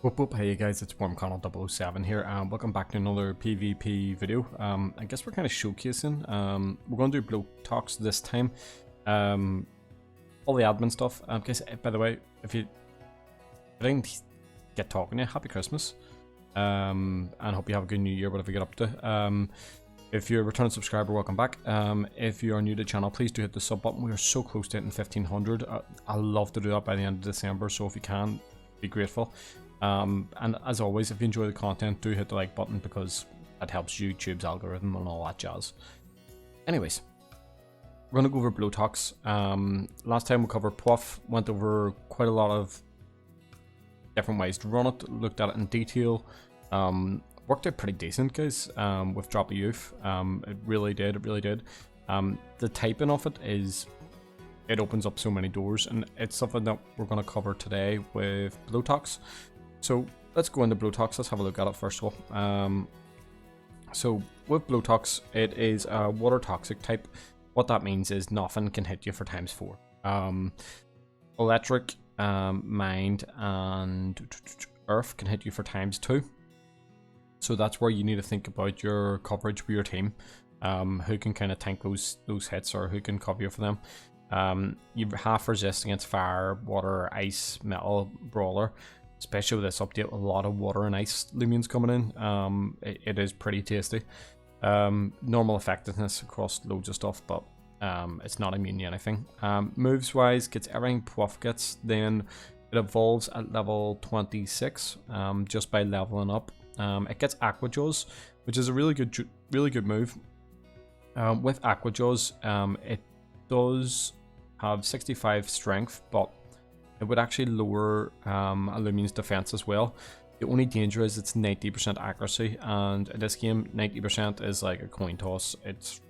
Whoop, hey guys, it's WormConnell007 here, and welcome back to another PvP video. I guess we're kind of showcasing. We're going to do Bloatox this time. All the admin stuff. Guys, by the way, if I didn't get talking to you, happy Christmas. And hope you have a good new year, whatever you get up to. If you're a returning subscriber, welcome back. If you are new to the channel, please do hit the sub button. We are so close to hitting 1500. I'd love to do that by the end of December, so if you can, be grateful. And as always, if you enjoy the content, do hit the like button because that helps YouTube's algorithm and all that jazz. Anyways, we're going to go over Bloatox. Last time we covered Puff, went over quite a lot of different ways to run it, looked at it in detail. Worked out pretty decent, guys, with Drop of Youth. It really did. The typing of it is, it opens up so many doors, and it's something that we're going to cover today with Bloatox. So let's go into Bloatox. Let's have a look at it first of all. So with Bloatox, it is a water toxic type. What that means is nothing can hit you for ×4. Electric, mind, and earth can hit you for ×2. So that's where you need to think about your coverage with your team. Who can kind of tank those hits, or who can cover you for them. You half resist against fire, water, ice, metal, brawler. Especially with this update, a lot of water and ice Loomians coming in. It is pretty tasty. Normal effectiveness across loads of stuff, but it's not immune to anything. Moves wise, gets everything Puff gets. Then it evolves at level 26 just by leveling up. It gets Aqua Jaws, which is a really good move. With Aqua Jaws, it does have 65 strength, but it would actually lower a Loomian's defense as well. The only danger is it's 90% accuracy, and in this game 90% is like a coin toss. It's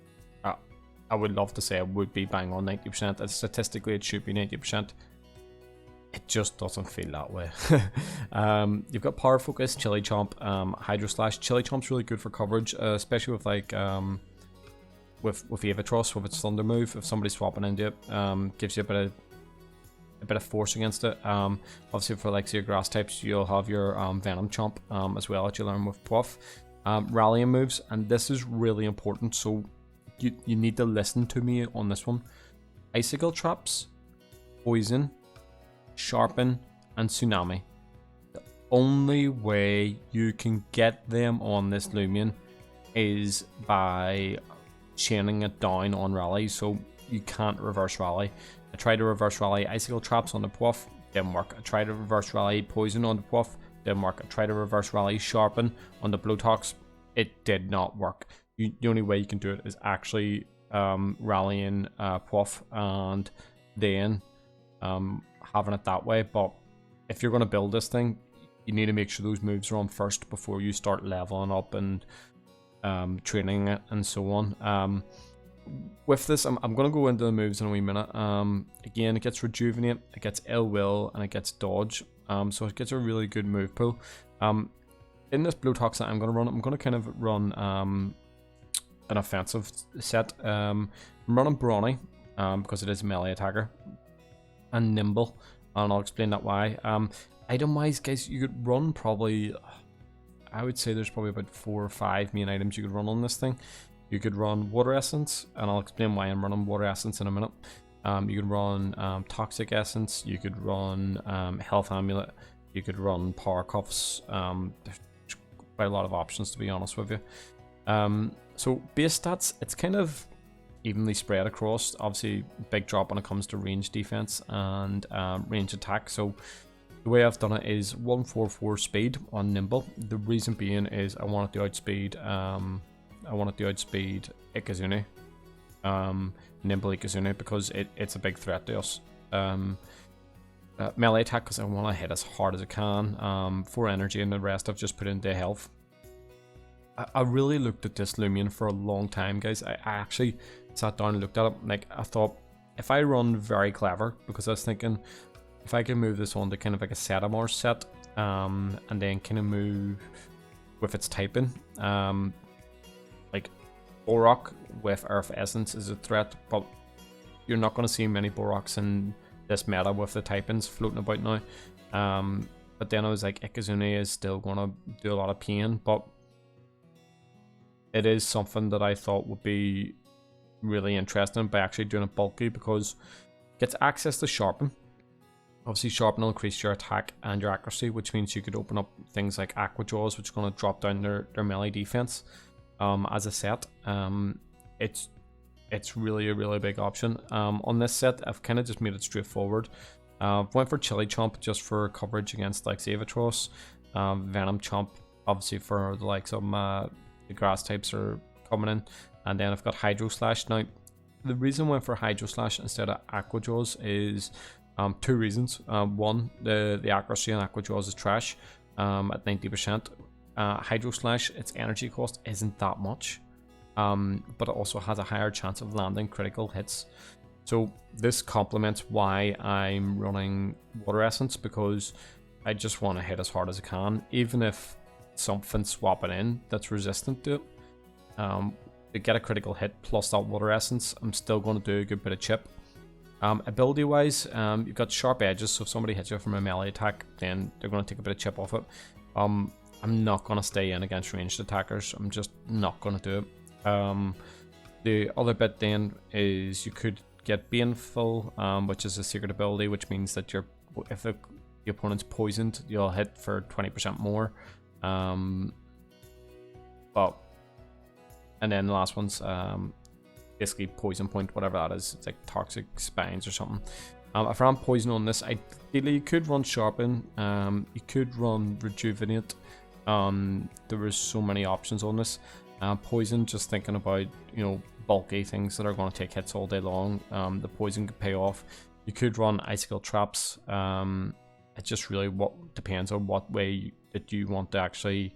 I would love to say it would be bang on 90%, and statistically it should be 90%. It just doesn't feel that way. You've got Power Focus, Chili Chomp, Hydro Slash. Chili Chomp's really good for coverage, especially with like with Avatros, with its Thunder move. If somebody's swapping into it, gives you a bit of force against it. Obviously for like your grass types, you'll have your Venom Chomp as well that you learn with Puff. Rallying moves, and this is really important, so you need to listen to me on this one. Icicle Traps, Poison, Sharpen, and Tsunami. The only way you can get them on this Loomian is by chaining it down on rally, so you can't reverse rally. I tried to reverse rally Icicle Traps on the Puff, didn't work. I tried to reverse rally Poison on the Puff, didn't work. I tried to reverse rally Sharpen on the Bloatox, it did not work. The only way you can do it is actually rallying Puff and then having it that way. But if you're going to build this thing, you need to make sure those moves are on first before you start leveling up and training it and so on. With this, I'm going to go into the moves in a wee minute. Again, it gets Rejuvenate, it gets Ill Will, and it gets Dodge. So it gets a really good move pool. In this Bloatox that I'm going to run, I'm going to kind of run an offensive set. I'm running Brawny because it is a melee attacker, and Nimble, and I'll explain that why. Item wise, guys, you could run probably, I would say there's probably about 4 or 5 main items you could run on this thing. You could run Water Essence, and I'll explain why I'm running Water Essence in a minute. You could run Toxic Essence, you could run Health Amulet, you could run Power Cuffs. There's quite a lot of options, to be honest with you. So base stats, it's kind of evenly spread across. Obviously big drop when it comes to range defense and range attack. So the way I've done it is 144 speed on Nimble. The reason being is I wanted to outspeed Ikazune, Nimble Ikazune, because it's a big threat to us. Melee attack because I want to hit as hard as I can. For energy, and the rest I've just put into health. I really looked at this Loomian for a long time, guys. I actually sat down and looked at it. Like, I thought, if I run very clever, because I was thinking if I can move this on to kind of like a Setamar set, and then kind of move with its typing, like Borok with Earth Essence is a threat, but you're not going to see many Boroks in this meta with the typings floating about now. but then I was like, Ikazune is still going to do a lot of pain, but it is something that I thought would be really interesting by actually doing it bulky, because it gets access to Sharpen. Obviously, Sharpen will increase your attack and your accuracy, which means you could open up things like Aqua Jaws, which is going to drop down their melee defense as a set. It's really a really big option. On this set, I've kind of just made it straightforward. Went for Chili Chomp just for coverage against like Xavatros, Venom Chomp obviously for the likes of the grass types are coming in, and then I've got Hydro Slash. Now, the reason I went for Hydro Slash instead of Aqua Jaws is two reasons. One, the accuracy on Aqua Jaws is trash at 90%. Hydro Slash, its energy cost isn't that much, but it also has a higher chance of landing critical hits. So this complements why I'm running Water Essence, because I just want to hit as hard as I can, even if something's swapping in that's resistant to it. To get a critical hit plus that Water Essence, I'm still going to do a good bit of chip. Ability wise, you've got Sharp Edges, so if somebody hits you from a melee attack, then they're going to take a bit of chip off it. I'm not going to stay in against ranged attackers. I'm just not going to do it. The other bit then is you could get Baneful, which is a secret ability, which means that if the opponent's poisoned, you'll hit for 20% more. And then the last one's basically Poison Point, whatever that is. It's like Toxic Spines or something. If I ran Poison on this, ideally you could run Sharpen, you could run Rejuvenate. There was so many options on this. Poison, just thinking about, bulky things that are going to take hits all day long. The Poison could pay off. You could run Icicle Traps. It just really depends on what way that you want to actually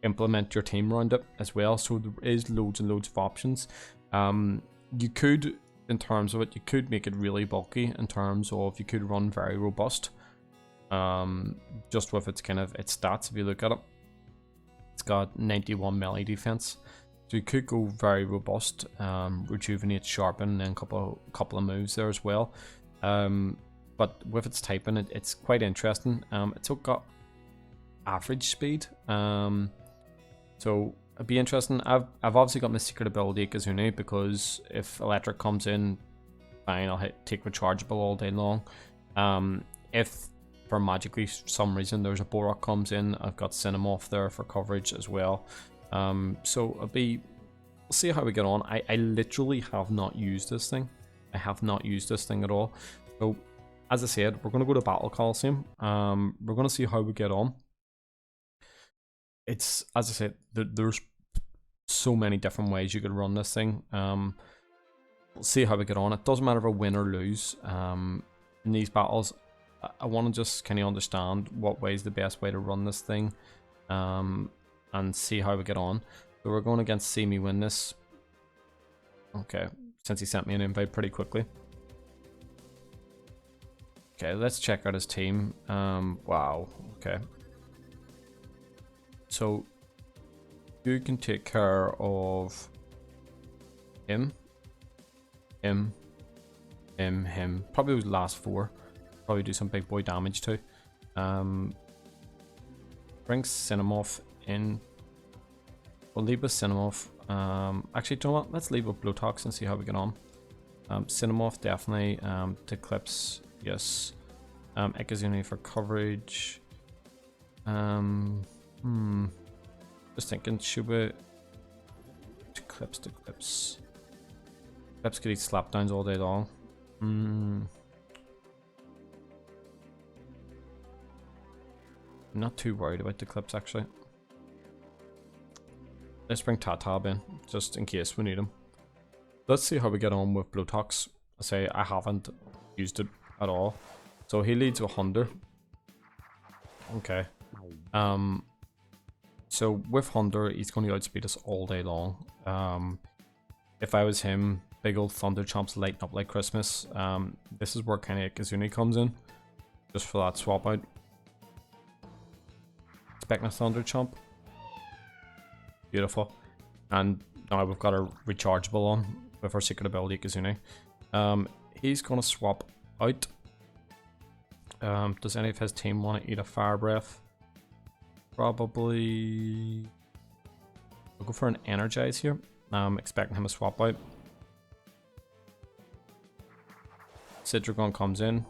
implement your team around it as well. So there is loads and loads of options. You could, in terms of it, you could make it really bulky in terms of you could run very robust. Just with its stats, if you look at it, it's got 91 melee defense. So you could go very robust, Rejuvenate, Sharpen, and a couple of moves there as well. But with its typing, it's quite interesting. It's got average speed. So it'd be interesting. I've obviously got my secret ability Ikazune, because if electric comes in, fine, I'll take rechargeable all day long. If for magically some reason there's a Borak comes in, I've got Cinemoth there for coverage as well. So we'll see how we get on. I literally have not used this thing. I have not used this thing at all. So as I said, we're going to go to Battle Coliseum. We're going to see how we get on. It's, as I said, there's so many different ways you could run this thing. We'll see how we get on. It doesn't matter if I win or lose. In these battles, I want to just kind of understand what way is the best way to run this thing, and see how we get on. So we're going against See Me Win this. Okay, since he sent me an invite pretty quickly. Okay, let's check out his team. Wow, okay. So you can take care of him. Probably those last four. Probably do some big boy damage too. Bring Cinemoth in. We'll leave with Cinemoth. Actually, do you know what? Let's leave with Blutox and see how we get on. Cinemoth definitely. To Clips, yes. Ikazune for coverage. Just thinking, should we... To Clips. Clips could eat slapdowns all day long. I'm not too worried about the Clips, actually. Let's bring Tatab in, just in case we need him. Let's see how we get on with Bloatox. I say I haven't used it at all. So he leads with Hunder. Okay. So with Hunder, he's going to outspeed us all day long. If I was him, big old Thunder Chomps lighting up like Christmas. This is where kind of Ikazune comes in, just for that swap out. Expecting a Thunder Chomp. Beautiful. And now we've got a rechargeable on with our secret ability Ikazune. He's going to swap out. Does any of his team want to eat a fire breath? Probably. We'll go for an energize here. Expecting him to swap out. Citragon comes in.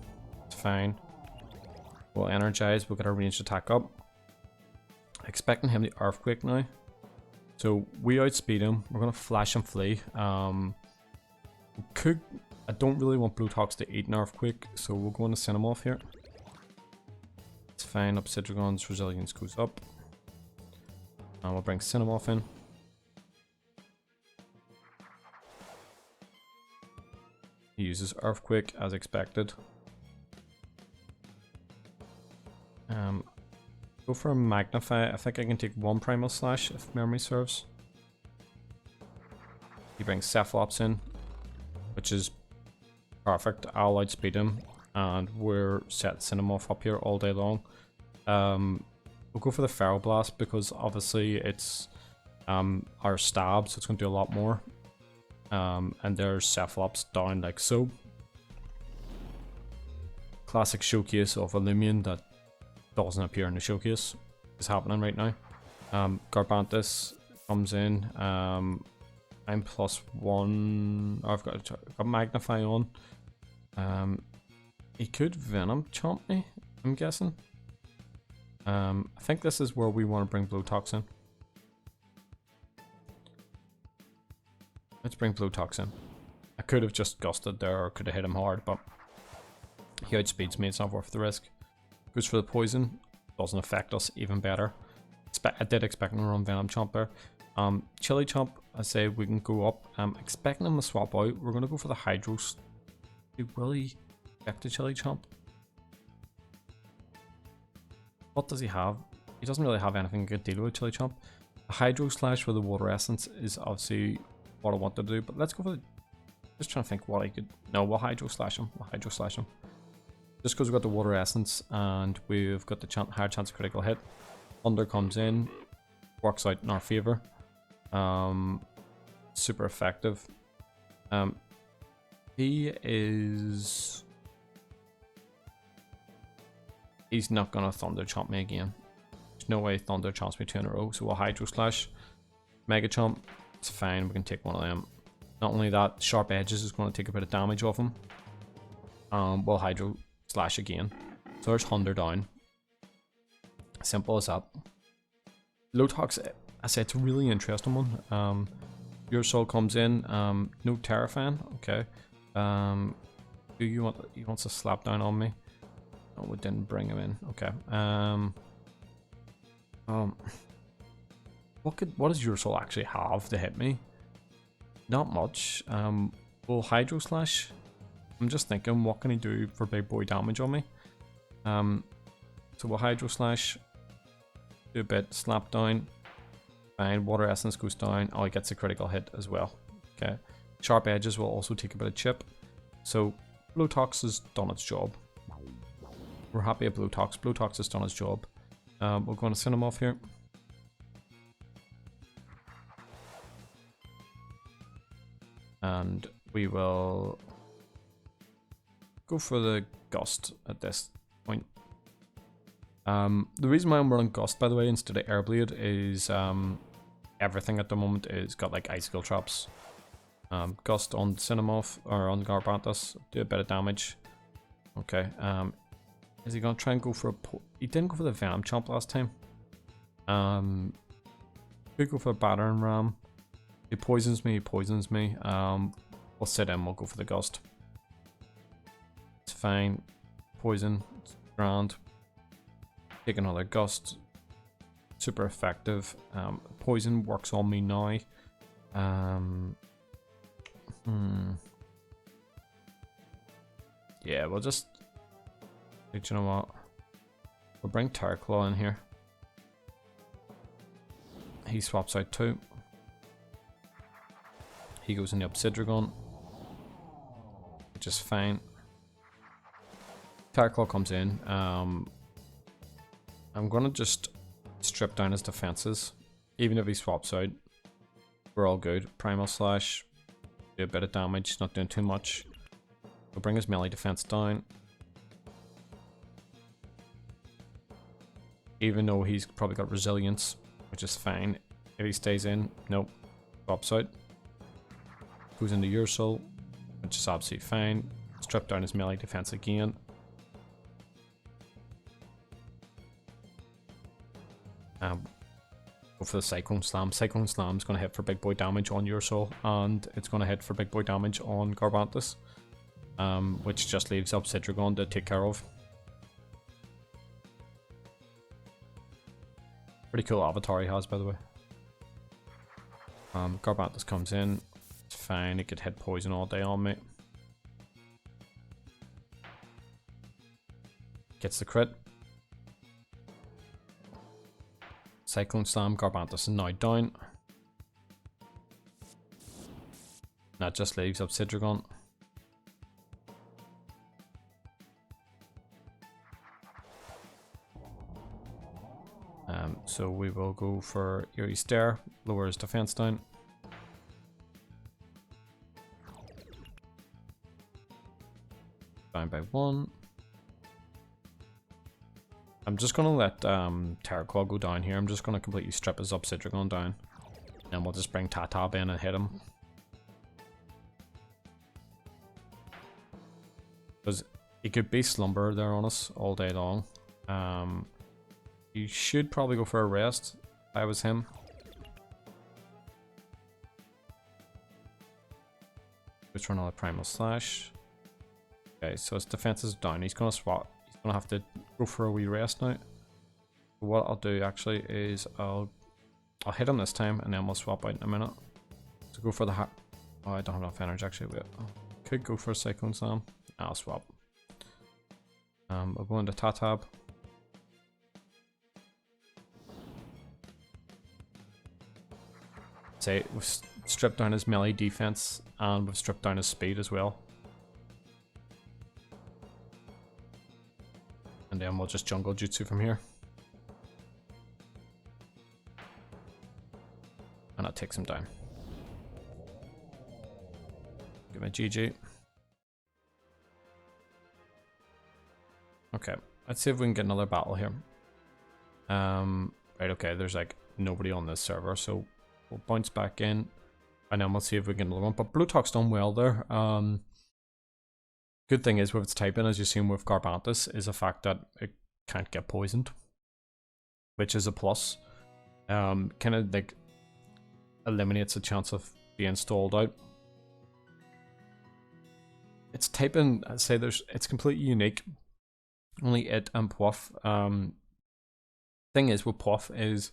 It's fine. We'll energize. We'll get our ranged attack up. Expecting him to earthquake now. So we outspeed him. We're gonna flash and flee. I don't really want Blutox to eat an earthquake, so we'll go into Cinemoth here. It's fine. Obsidian's resilience goes up. And we'll bring Cinemoth in. He uses earthquake as expected. Go for a magnify. I think I can take one primal slash if memory serves. He brings Cephalops in, which is perfect. I'll outspeed him, and we're set Cinemoth up here all day long. We'll go for the Feral Blast because obviously it's our stab, so it's going to do a lot more. And there's Cephalops down like so. Classic showcase of a Loomian that doesn't appear in the showcase is happening right now. Garbantus comes in. I'm +1. Oh, I've got Magnify on. He could Venom Chomp me, I'm guessing. I think this is where we want to bring Bloatox in. Let's bring Blutox in. I could have just gusted there or could have hit him hard, but he outspeeds me, it's not worth the risk. Goes for the poison, doesn't affect us, even better. I did expect him to run Venom Chomp there. Chili Chomp, I say we can go up. Expecting him to swap out. We're going to go for the Hydros. Will he affect the Chili Chomp? What does he have? He doesn't really have anything to deal with Chili Chomp. The Hydro Slash with the Water Essence is obviously what I want to do, but let's go for the... Just trying to think what I could... No, we'll Hydro Slash him. We'll Hydro Slash him. Just because we've got the Water Essence and we've got the higher chance of critical hit. Thunder comes in, works out in our favor. Super effective. He's not gonna Thunder Chomp me again. There's no way Thunder Chomps me 2 in a row, so we'll Hydro Slash. Mega Chomp, it's fine, we can take one of them. Not only that, Sharp Edges is going to take a bit of damage off him. We'll Hydro Slash again. So there's 100 down. Simple as that. Bloatox, I say it's a really interesting one. Your Soul comes in, no Terrifying, okay. Do you want? He wants to slap down on me. Oh, we didn't bring him in. Okay. What does Your Soul actually have to hit me? Not much. Will Hydro Slash? I'm just thinking, what can he do for big boy damage on me? So we'll Hydro Slash. Do a bit. Slap down. Fine. Water Essence goes down. Oh, he gets a critical hit as well. Okay. Sharp Edges will also take a bit of chip. So Blutox has done its job. We're happy at Blutox. Blutox has done its job. We'll go on to Cinemoth here. And we will go for the Gust at this point. The reason why I'm running Gust, by the way, instead of Airblade is everything at the moment is got like Icicle Traps. Gust on Cinemoth or on Garbantus, do a bit of damage. Okay, is he gonna try and go for a... He didn't go for the Venom Chomp last time. Could go for a Battering Ram. He poisons me, we'll sit in, we'll go for the Gust. It's fine. Poison, it's grand. Take another Gust. Super effective. Poison works on me now. Yeah, we'll just... Do you know what? We'll bring Terraclaw in here. He swaps out too. He goes in the Obsidian, which is fine. Terraclaw comes in. I'm gonna just strip down his defenses. Even if he swaps out, we're all good. Primal Slash, do a bit of damage, not doing too much. We'll bring his melee defense down. even though he's probably got resilience, which is fine. If he stays in, nope, drops out. Goes into your soul, which is absolutely fine. Strip down his melee defense again. Go for the Cyclone Slam. Cyclone Slam is going to hit for big boy damage on your soul, and it's going to hit for big boy damage on Garbantus, which just leaves Obsidian to take care of. Pretty cool avatar he has, by the way. Garbantus comes in. It's fine. It could hit poison all day on me. Gets the crit. Cyclone Slam. Garbantus is now down. That just leaves Obsidian. So we will go for Eerie Stare, lower his defense down. Down by 1. I'm just going to let Terraclaw go down here. I'm just going to completely strip his Obsidian down. And we'll just bring Tatab in and hit him. Because he could be Slumber there on us all day long. You should probably go for a rest if I was him. Just for another Primal Slash. Okay, so his defense is down. He's going to swap. He's going to have to go for a wee rest now. What I'll do actually is I'll hit him this time and then we'll swap out in a minute. So go for the oh, I don't have enough energy actually. Wait, could go for a Cyclone Slam. I'll swap. I'll go into Tatab. Say we've stripped down his melee defense and we've stripped down his speed as well. And then we'll just jungle jutsu from here. And that takes him down. Give me a GG. Okay, let's see if we can get another battle here. Right, okay, there's like nobody on this server, so we'll bounce back in and then we'll see if we can get another one. But Blutox done well there. Good thing is with its typing, as you've seen with Garbantus, is the fact that it can't get poisoned, which is a plus. Kind of like eliminates the chance of being stalled out. Its typing, I'd say it's completely unique. Only it and Puff. Thing is with Puff is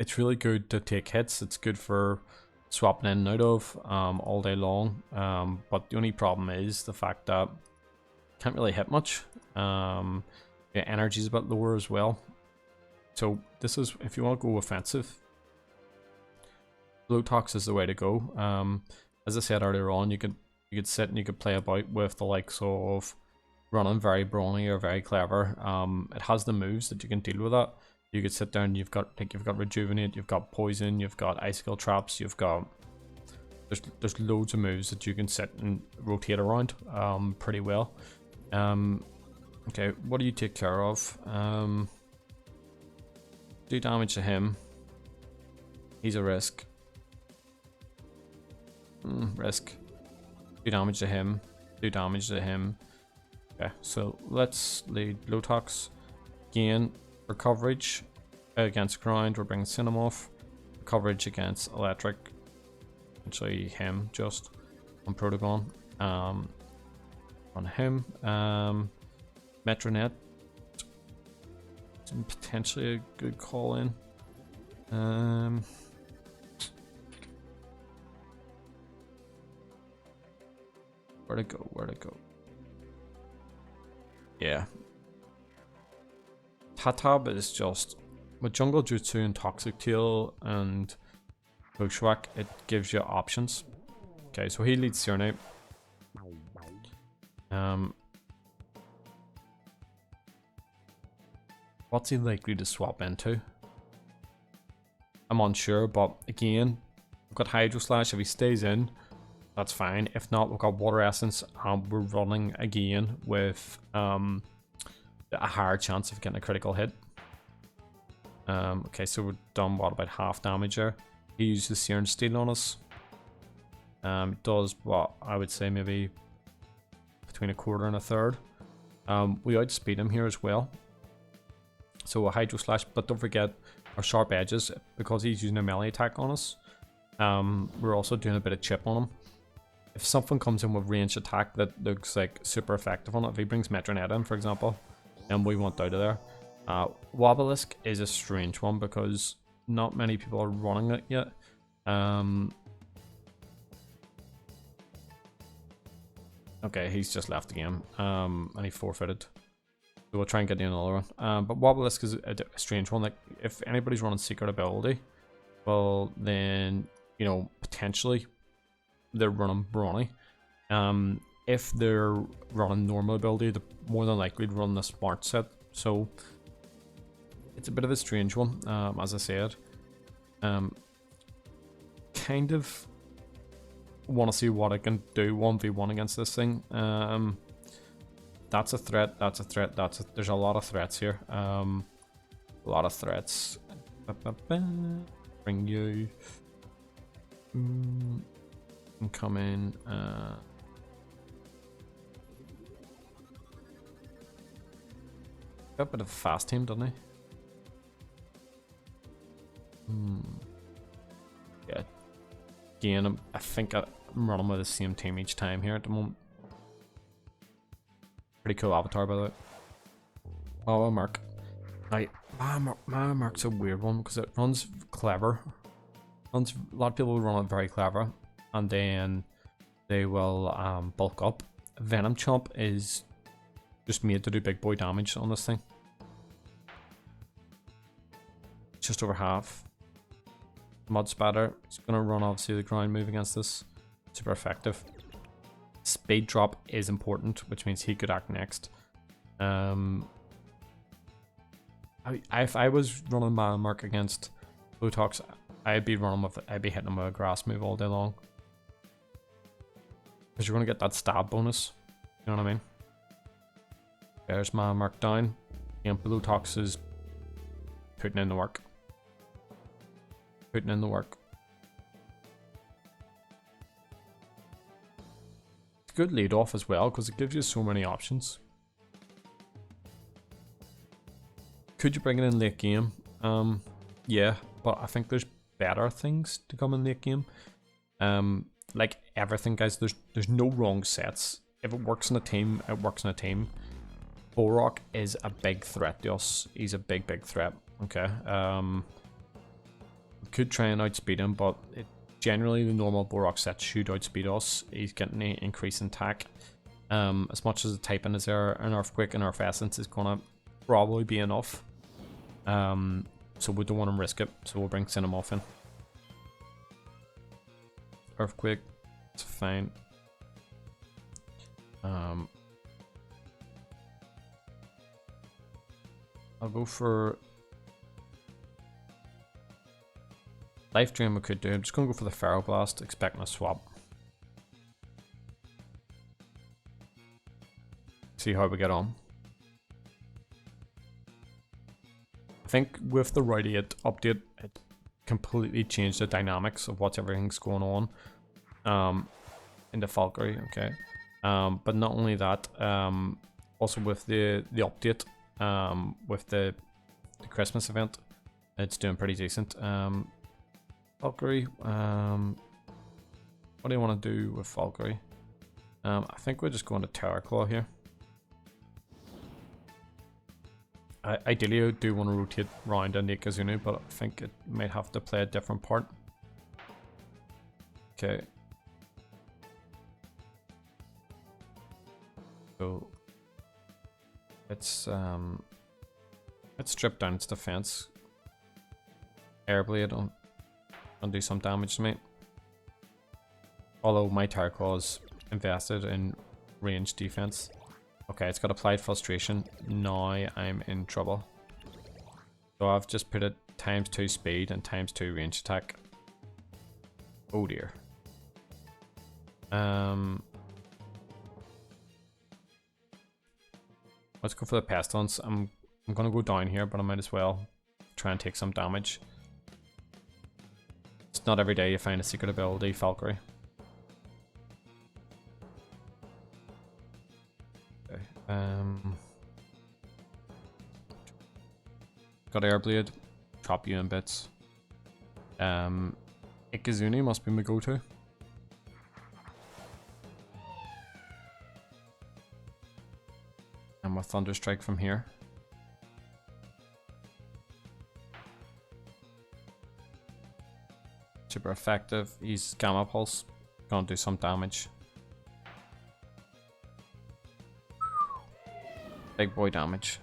it's really good to take hits. It's good for swapping in and out of all day long. But the only problem is the fact that can't really hit much. Yeah, energy is a bit lower as well. So this is, if you want to go offensive, Bloatox is the way to go. As I said earlier on, you could sit and you could play about with the likes of running very brawny or very clever. It has the moves that you can deal with that. You could sit down. You've got rejuvenate. You've got poison. You've got icicle traps. You've got there's loads of moves that you can sit and rotate around pretty well. Okay, what do you take care of? Do damage to him. He's a risk. Risk. Do damage to him. Do damage to him. Okay, so let's lead Blutox. Again, for coverage against ground, we're bringing Cinemoth. Coverage against electric. Actually, him just on Protogon. On him. Metronet. Potentially a good call in. Where to go? Where to go? Yeah. Tatab is just with Jungle Jutsu and Toxic Tail and Bushwhack, it gives you options. Okay, so he leads Serenade. What's he likely to swap into? I'm unsure, but again, we've got Hydro Slash. If he stays in, that's fine. If not, we've got Water Essence, and we're running again with a higher chance of getting a critical hit. Okay, so we're done what, about half damage there. He uses Sear and Steel on us. Does what I would say maybe between a quarter and a third. We outspeed him here as well. So a Hydro Slash, but don't forget our Sharp Edges, because he's using a melee attack on us. We're also doing a bit of chip on him. If something comes in with ranged attack that looks like super effective on it, if he brings Metronet in, for example, and we want out of there. Wobelisk is a strange one because not many people are running it yet. Okay, he's just left the game, and he forfeited. So we'll try and get in another one. But Wobelisk is a strange one. Like, if anybody's running Secret Ability, well, then, you know, potentially they're running Brawny. If they're running normal ability, they're more than likely to run the Smart set. So it's a bit of a strange one, as I said. Kind of want to see what I can do 1v1 against this thing. That's a threat, that's a threat, there's a lot of threats here. A lot of threats. Bring you. Come in. Got a bit of a fast team, doesn't he? Yeah. Again, I think I'm running with the same team each time here at the moment. Pretty cool avatar, by the way. Oh, Mark. My Mark's a weird one because it runs clever. A lot of people will run it very clever, and then they will bulk up. Venom Chomp is just made to do big boy damage on this thing. Just over half. Mud Spatter is going to run obviously the ground move against this. Super effective. Speed drop is important, which means he could act next. If I was running my Mark against Blutox, I'd be hitting him with a grass move all day long. Because you're going to get that stab bonus. You know what I mean? There's my Mark down. And Blutox is putting in the work. Putting in the work. It's a good lead off as well because it gives you so many options. Could you bring it in late game? Yeah, but I think there's better things to come in late game. Like everything, guys, there's no wrong sets. If it works in a team, it works in a team. Borok is a big threat to us. He's a big threat. Okay. Could try and outspeed him, but generally the normal Borok set should outspeed us. He's getting an increase in attack. As much as the typing is there, an Earthquake and Earth Essence is gonna probably be enough. So we don't want to risk it, so we'll bring Cinemoth in. Earthquake, it's fine. I'll go for Life Drain. We could do. I'm just gonna go for the Pharaoh Blast, expecting a swap. See how we get on. I think with the Rowdy update, it completely changed the dynamics of what everything's going on in the Valkyrie, okay. But not only that, also with the update, with the Christmas event, it's doing pretty decent. Valkyrie, what do you want to do with Valkyrie? I think we're just going to Terror Claw here. Ideally, I do want to rotate round and Nekazunu, but I think it might have to play a different part. Okay. So let's strip down its defense. Airblade and do some damage to me. Although my Terror Claw is invested in range defense. Okay, it's got Applied Frustration. Now I'm in trouble. So I've just put it ×2 speed and ×2 range attack. Oh dear. Let's go for the Pestilence. I'm gonna go down here, but I might as well try and take some damage. It's not every day you find a secret ability Valkyrie. Okay, got Airblade, chop you in bits. Ikizuni must be my go-to. And with Thunder Strike from here. Super effective. He's Gamma Pulse. Gonna do some damage. Big boy damage.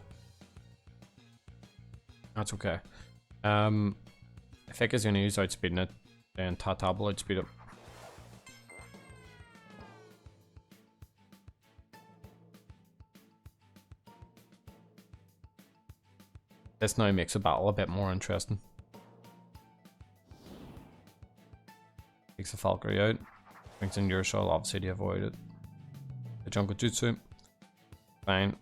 That's okay. If Ikizuni is outspeeding it, then Tatab will outspeed it. This now makes a battle a bit more interesting. Takes the Valkyrie out. Brings in your soul, obviously to avoid it. The Jungle Jutsu. Fine.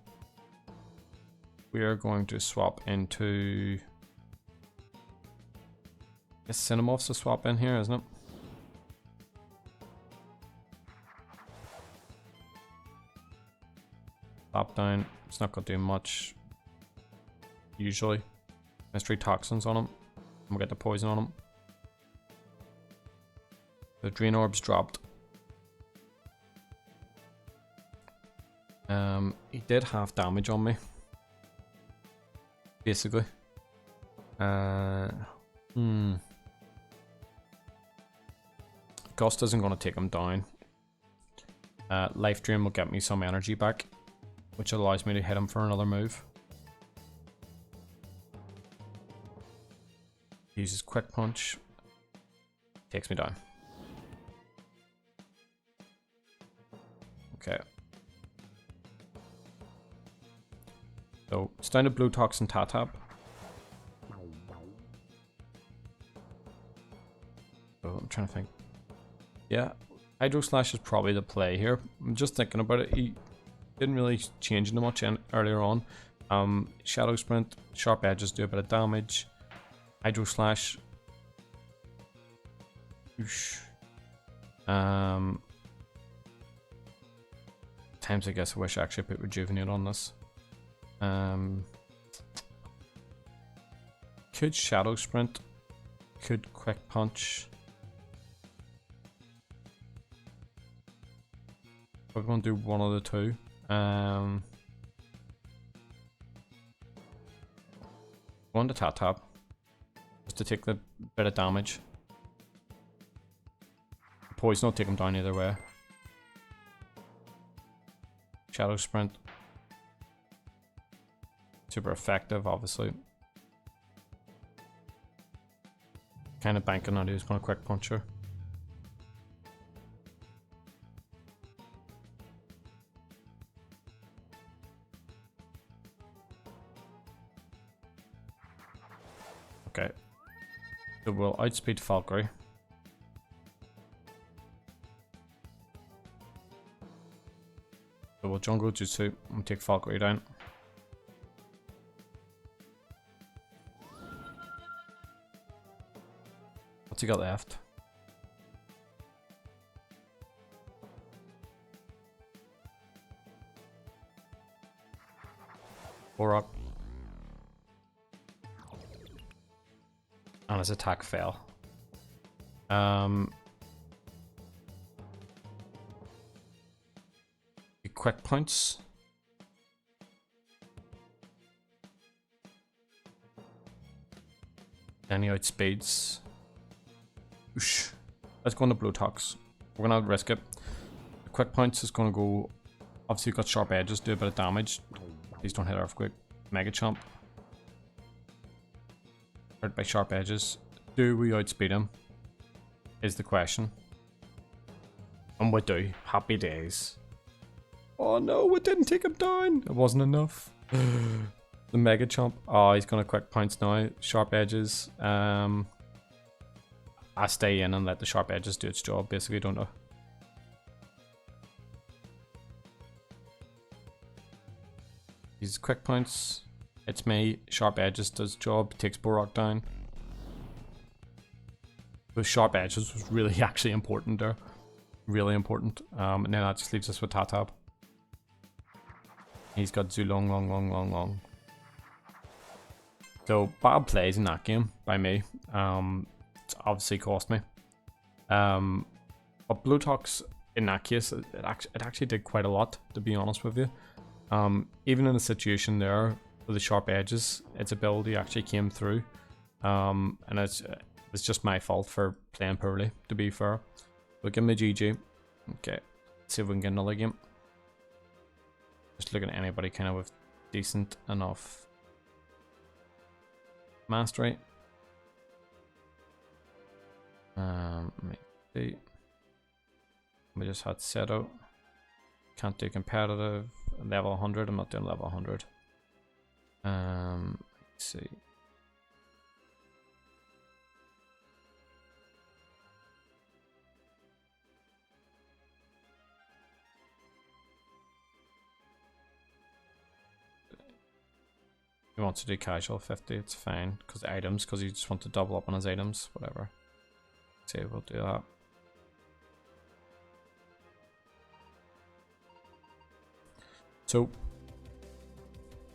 We are going to swap into... I guess Cinemoph's to swap in here, isn't it? Top down. It's not going to do much. Usually. Mystery Toxins on him. We'll get the poison on him. The Drain Orb's dropped. He did half damage on me. Basically. Gust isn't going to take him down. Life Drain will get me some energy back, which allows me to hit him for another move. Uses Quick Punch. Takes me down. Okay. So it's down to Blutox and Tatab. So I'm trying to think. Yeah, Hydro Slash is probably the play here. I'm just thinking about it. He didn't really change into much earlier on. Shadow Sprint, Sharp Edges do a bit of damage. Hydro Slash. Times I guess I wish I actually put Rejuvenate on this. Could Shadow Sprint. Could Quick Punch. We're going to do one of the two. One to Tatab. Just to take the bit of damage. Poison will take him down either way. Shadow Sprint. Super effective, obviously. Kind of banking on he's going to Quick Punch her. Okay. So we'll outspeed Valkyrie. So we'll Jungle Jutsu and take Valkyrie down. What's he got left? Bloatox. And his attack fail. Quick Points. Then he outspeeds. Oosh. Let's go into Blutox. We're gonna risk it. The Quick Points is gonna go. Obviously, got Sharp Edges, do a bit of damage. Please don't hit Earthquake. Mega Chomp. Hurt by Sharp Edges. Do we outspeed him? Is the question. And we do. Happy days. Oh no, we didn't take him down. It wasn't enough. The Mega Chomp. Oh, he's gonna Quick Points now. Sharp Edges. I stay in and let the Sharp Edges do its job, basically, don't I? These Quick Points. It's me. Sharp edges does job. Takes Borok down. The sharp edges was really actually important there. Really important. And then that just leaves us with Tatab. He's got Zulong, long. So bad plays in that game by me. It's obviously cost me. But Blutox in that case, it actually did quite a lot, to be honest with you. Even in a situation there with the sharp edges, its ability actually came through. And it's just my fault for playing poorly, to be fair. But give me GG. Okay, let's see if we can get another game. Just looking at anybody kind of with decent enough mastery. Let me see. We just had Seto. Can't do competitive. Level 100. I'm not doing level 100. Let's see. He wants to do casual 50, it's fine, because items, because he just wants to double up on his items, whatever. Say we'll do that.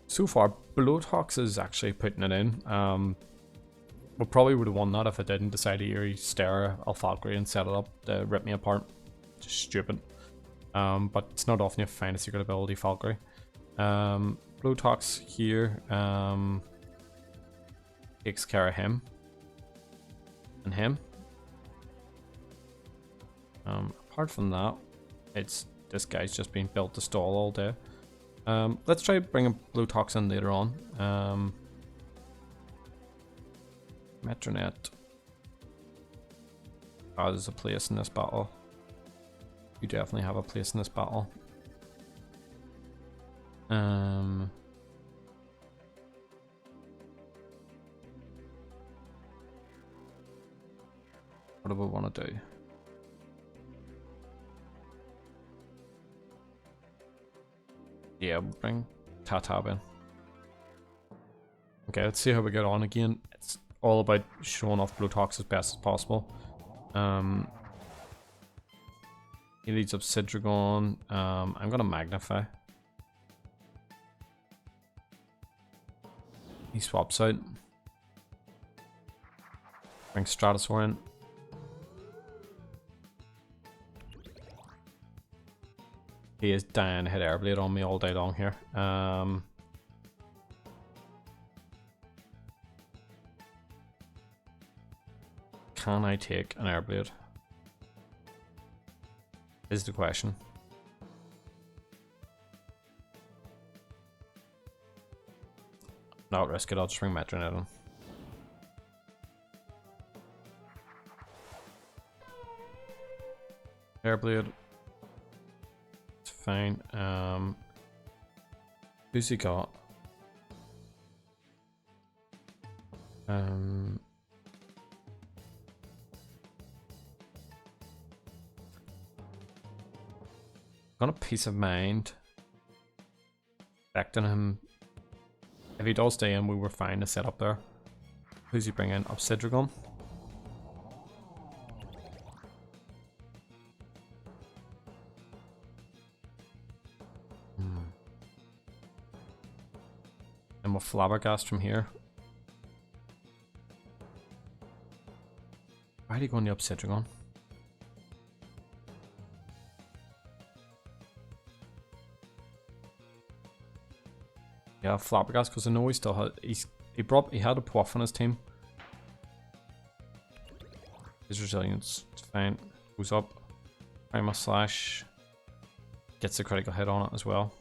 So far, Bloatox is actually putting it in. We probably would have won that if I didn't decide to Eerie Stare Alfalgary and set it up to rip me apart. Just stupid. But it's not often you find a secret ability Falgary. Blutox here takes care of him and him. Apart from that, it's this guy's just been built to stall all day. Let's try bringing Blutox in later on. Metronet. Oh, there's a place in this battle. You definitely have a place in this battle. What do we want to do? Yeah, we'll bring Tatab in. Okay, let's see how we get on again. It's all about showing off Blutox as best as possible. He leads up Siddragon. I'm gonna magnify. He swaps out. Bring Stratosaur in. He is dying to hit Airblade on me all day long here. Can I take an Airblade? Is the question. Not risk it, I'll just bring Metronet in. Airblade. It's fine. Who's he got? Got a peace of mind. Expecting him. If he does stay in, we were fine to set up there. Who's he bringing? Up Siddragon. And we'll Flabbergast from here. Why are you going to up Siddragon? Yeah, Flabbergast, because I know he still had he had a Puff on his team. His resilience, it's fine. Goes up. Primal Slash. Gets the critical hit on it as well.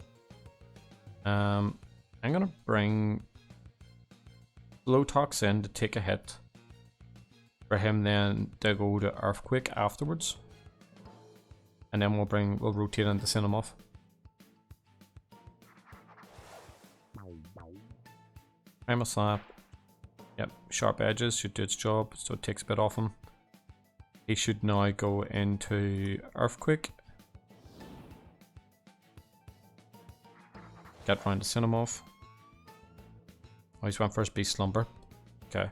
I'm gonna bring Bloatox in to take a hit. For him then to go to Earthquake afterwards. And then we'll rotate into Cinemoth. Primal Slap. Yep, Sharp Edges should do its job, so it takes a bit off him. He should now go into Earthquake. Get round to Cinemoth. Oh, he's went for his Beast Slumber. Okay.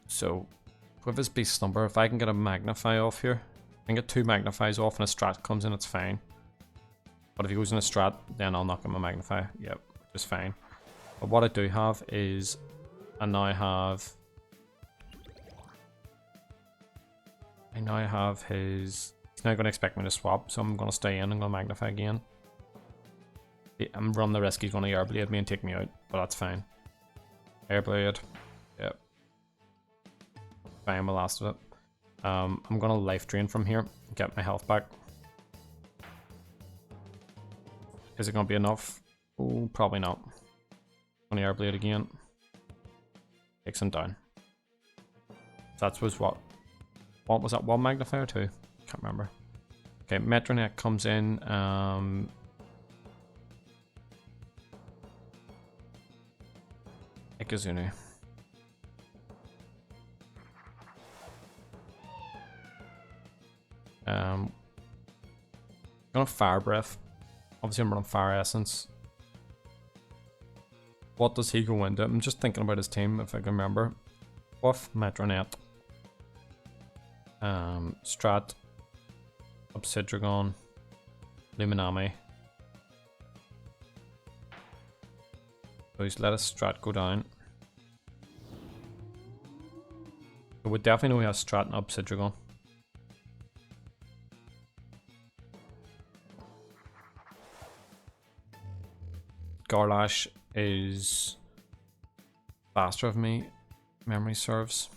So, with his Beast Slumber, if I can get a Magnify off here, I can get 2 Magnifies off and a Strat comes in, it's fine. But if he goes in a Strat, then I'll knock him a Magnify. Yep, just fine. But what I do have is, I now have his... He's now going to expect me to swap, so I'm going to stay in and going to Magnify again. I'm running the risk he's going to Airblade me and take me out, but that's fine. Airblade. Yep. Fine, we lasted it. I'm going to Life Drain from here, get my health back. Is it going to be enough? Oh, probably not. On the Airblade again. Takes him down. That was what? What was that? 1 Magnifier or 2? Can't remember. Okay, Metronet comes in. Ikazunu. Gonna Fire Breath. Obviously, I'm running Fire Essence. What does he go into? I'm just thinking about his team, if I can remember. Buff, Metronet. Strat. Obsidian. Luminami. So he's let his Strat go down. So we definitely know he has Strat and Obsidian. Garlash is faster of me, memory serves.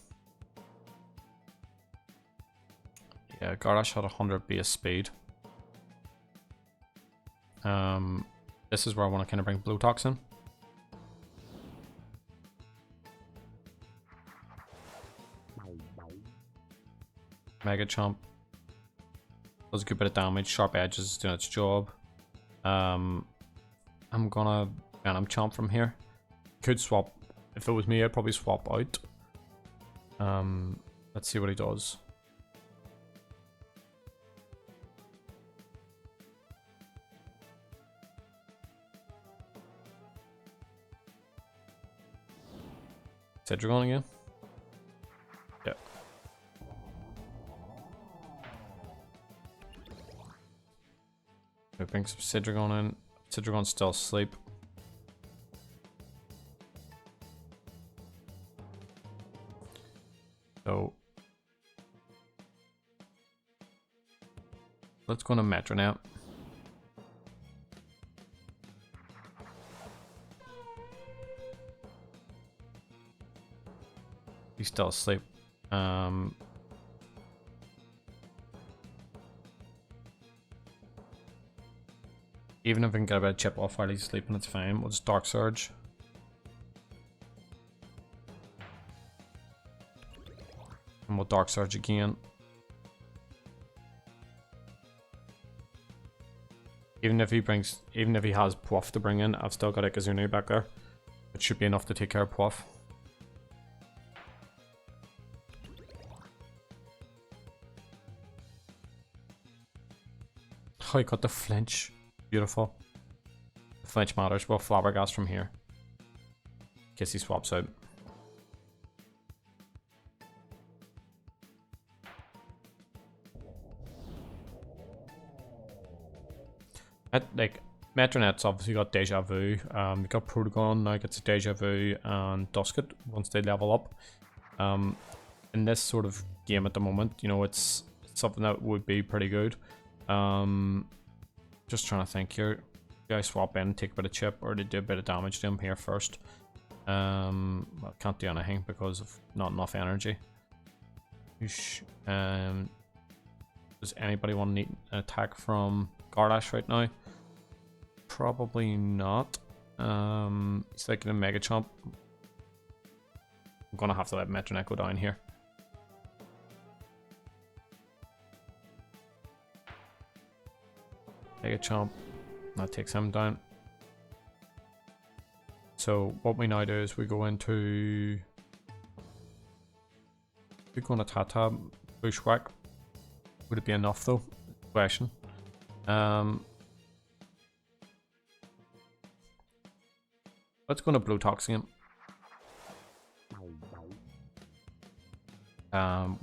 Yeah, Garlash had 100 base speed. This is where I want to kind of bring Blutox in. Mega Chomp does a good bit of damage. Sharp Edges is doing its job. I'm gonna Venom Chomp from here. Could swap. If it was me, I'd probably swap out. Let's see what he does. Cedrigon again? Yep. We bring some Cedrigon in. Cedrigon's still asleep. So let's go to Metro now. He's still asleep. Even if I can get a bit of chip off while he's sleeping, it's fine. We'll just Dark Surge. And we'll Dark Surge again. Even if he has Puff to bring in, I've still got Ikazunu back there. It should be enough to take care of Puff. Oh, he got the flinch. Beautiful. The flinch matters. Well, Flabbergast from here. In case he swaps out. Like, Metronet's obviously got Deja Vu. You got Protogon now gets a Deja Vu and Dusket once they level up. In this sort of game at the moment, you know, it's something that would be pretty good. Just trying to think here. Do I swap in, take a bit of chip, or do a bit of damage to him here first? Well, can't do anything because of not enough energy. Does anybody want to need an attack from Garlash right now? Probably not. He's thinking a Mega Chomp. I'm gonna have to let Metronet go down here. Mega Chomp. That takes him down. So what we now do is we go into... We go on a Tata Bushwhack. Would it be enough though? Question. Let's go to Blutox again.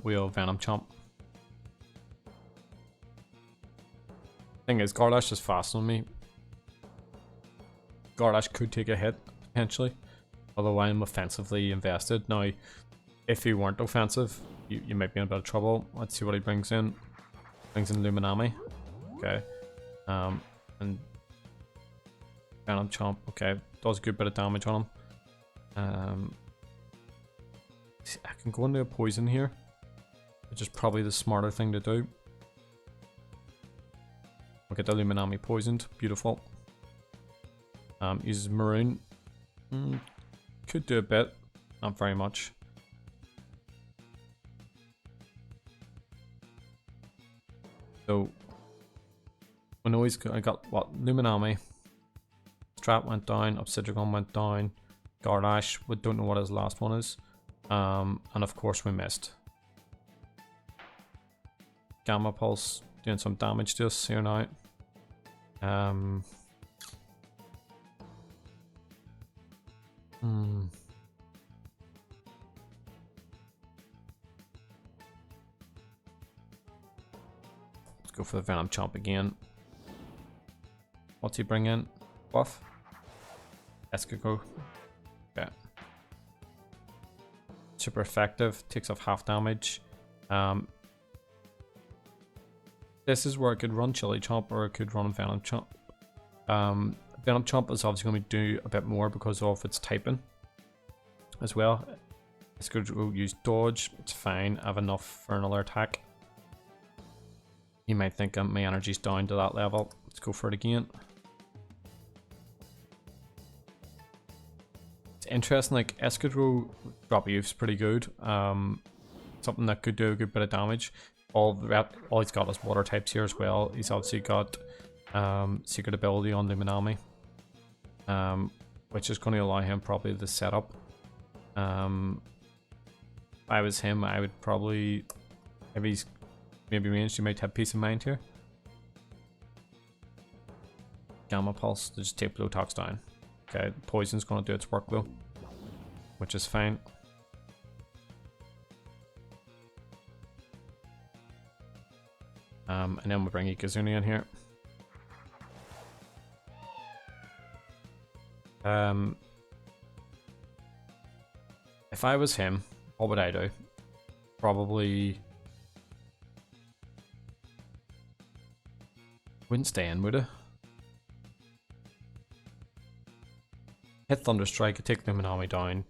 We'll Venom Chomp. Thing is, Gardash is fast on me. Gardash could take a hit, potentially. Although I am offensively invested. Now, if he weren't offensive, you might be in a bit of trouble. Let's see what he brings in. Brings in Luminami. Okay. And Venom Chomp. Okay. Does a good bit of damage on him. I can go into a poison here, which is probably the smarter thing to do. We'll get the Luminami poisoned. Beautiful. Uses Maroon. Could do a bit. Not very much. So, we know I got what? Luminami. Strat went down. Obsidian went down. Gardash. We don't know what his last one is. And of course we missed. Gamma Pulse doing some damage to us here now. Let's go for the Venom Chomp again. What's he bring in? Buff? Escargot. Okay. Super effective, takes off half damage. This is where I could run Chili Chomp or I could run Venom Chomp. Venom Chomp is obviously going to do a bit more because of its typing as well. It's going to use dodge, it's fine, I have enough for another attack. You might think my energy's down to that level. Let's go for it again. Interesting, like Escadro drop use pretty good. Something that could do a good bit of damage. All he's got is water types here as well. He's obviously got secret ability on Luminami, which is going to allow him probably the setup. If I was him, I would probably, if he's maybe ranged, you might have peace of mind here. Gamma Pulse to just take Bloatox down. Okay, poison's going to do its work though, which is fine. And then we'll bring Ikazuni in here. If I was him, what would I do? Probably wouldn't stay in, would I? Hit Thunderstrike, could take Luminami down,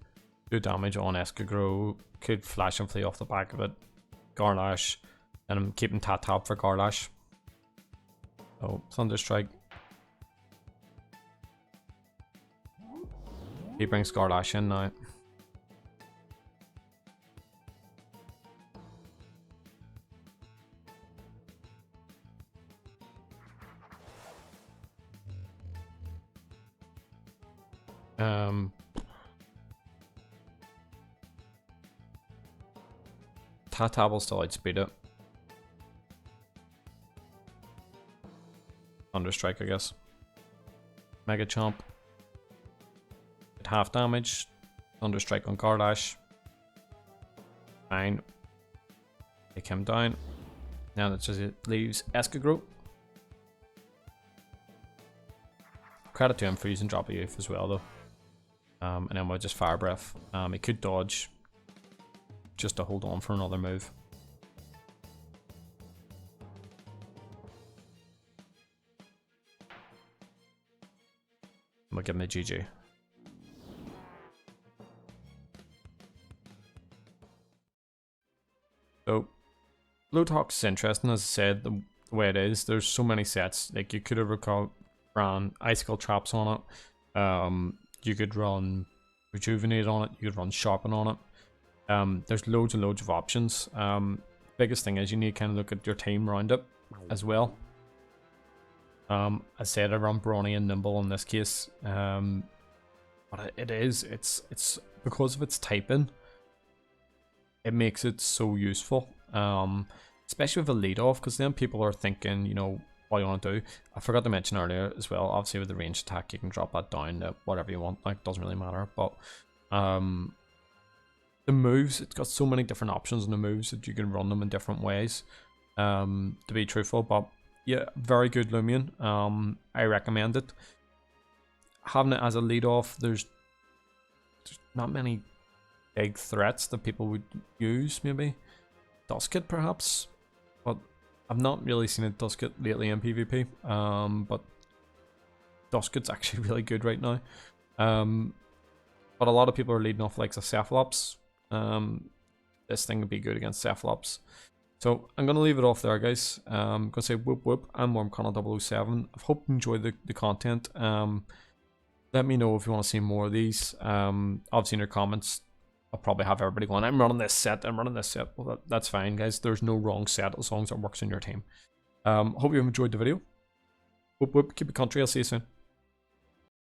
do damage on Escagro, could flash and flee off the back of it. Garlash, and I'm keeping Tap for Garlash. So, Thunderstrike. He brings Garlash in now. Tap will still outspeed it. Thunderstrike, I guess. Mega Chomp. At half damage. Thunderstrike on Garlash. Fine. Take him down. Now that just leaves Escagro. Credit to him for using Drop of Youth as well though. And then we'll just Fire Breath. He could dodge just to hold on for another move. We'll give him a GG. So, Blutox is interesting, as I said, the way it is. There's so many sets. Like, you could have ran Icicle Traps on it. You could run Rejuvenate on it. You could run Sharpen on it. There's loads and loads of options. Biggest thing is you need to kind of look at your team around it as well. I said I run Brawny and Nimble in this case, but it's because of its typing, it makes it so useful, especially with a lead off, because then people are thinking, you know, what you want to do. I forgot to mention earlier as well, obviously with the ranged attack you can drop that down to whatever you want, like doesn't really matter. But the moves, it's got so many different options in the moves that you can run them in different ways, to be truthful. But yeah, very good Loomian. I recommend it. Having it as a lead off, there's not many big threats that people would use. Maybe Dusket perhaps, but I've not really seen a Dusket lately in PvP. But Dusket's actually really good right now. But a lot of people are leading off like the Cephalops. This thing would be good against Cephalops. So I'm gonna leave it off there, guys. I'm gonna say whoop whoop. I'm WormConnell007. I hope you enjoyed the content. Let me know if you want to see more of these. Obviously in your comments, I'll probably have everybody going, I'm running this set, I'm running this set. Well, that's fine, guys. There's no wrong set as long as it works in your team. Hope you've enjoyed the video. Whoop whoop, keep it country. I'll see you soon.